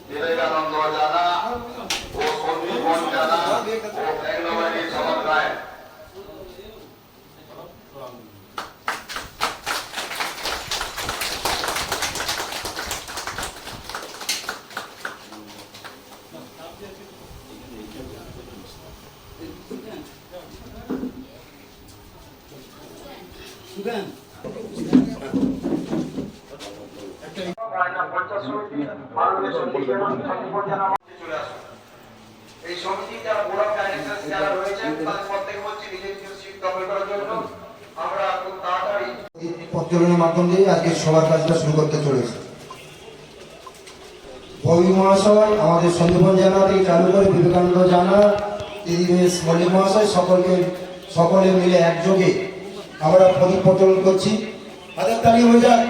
বিবেকানন্দ জানা ও সন্দীপন জানা ও বেঙ্গবাড়ি সমন রায়। এই সমিতি যারা বোর্ড অফ ডাইরেক্টরস যারা রয়েছেন তাদের প্রত্যেকে বলছি নিজের সিট দখল করার জন্য আমরা খুব তাড়াতাড়ি পত্রের মাধ্যম দিয়ে আজকে সবার কাজটা শুরু করতে চলেছি। ভবি মহাশয় আমাদের সন্দীপন জানা থেকে চালু করে বিবেকানন্দ জানা দিদিবেশ মল্লিক মহাশয় সকলে মিলে একযোগে আমরা প্রদীপ প্রজ্বলন করছি। হাতের তালি হয়ে যাক।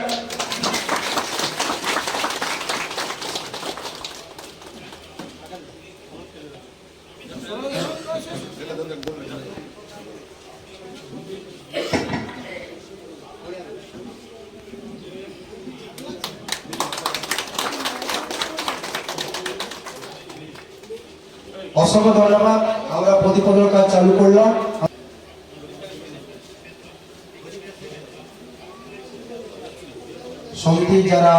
অসংখ্য ধন্যবাদ। আমরা প্রতিপদের কাজ চালু করলাম। সমিতির যারা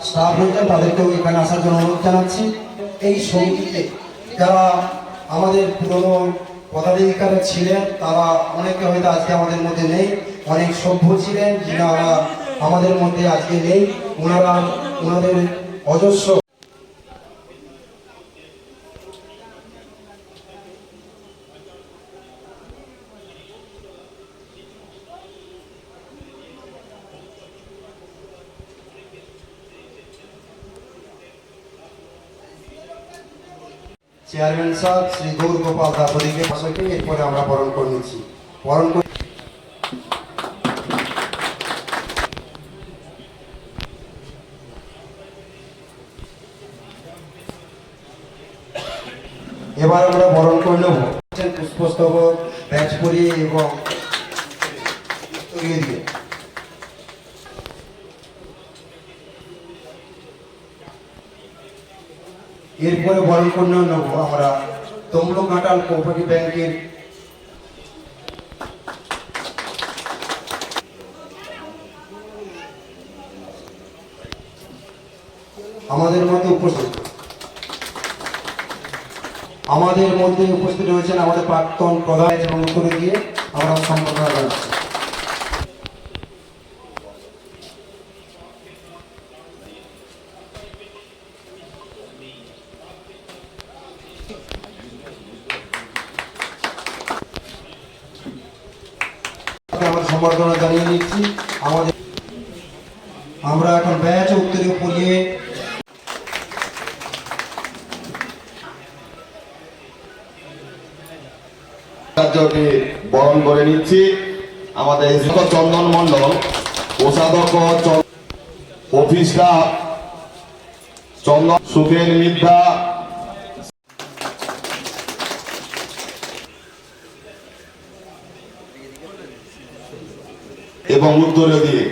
স্টাফ রয়েছেন তাদেরকেও এখানে আসার জন্য অনুরোধ জানাচ্ছি। এই সমিতিতে যারা আমাদের পুরনো পদাধিকারী ছিলেন তারা অনেকে হয়তো আজকে আমাদের মধ্যে নেই, অনেক সভ্য ছিলেন যারা আমাদের মধ্যে আজকে নেই। ওনাদের অজস্র চেয়ারম্যান সাহেব শ্রী গৌর গোপাল দাসকে ভাষাকে এরপরে আমরা বরণ করে নিচ্ছি। এবার আমরা বরণ করে নেব পুষ্পস্তবক ব্যাচ পরিয়ে এবং দিয়ে এরপরে বরণ করে নেব আমরা তমলুকাটাল কোঅপারেটিভ ব্যাংকের আমাদের মধ্যে উপস্থিত রয়েছেন আমাদের প্রাক্তন প্রধান এবং উত্তরে দিয়ে আমরা সম্বর্ধনা জানাচ্ছি। আমরা সম্বর্ধনা জানিয়ে নিচ্ছি। আমরা এখন ব্যাচ উত্তরে পড়িয়ে বরণ করে নিচ্ছি। আমাদের চন্দন মন্ডল, কোষাধ্যক্ষ অফিস স্টাফ চন্দন, সুখেন মিদ্যা এবং উত্তরে দিয়ে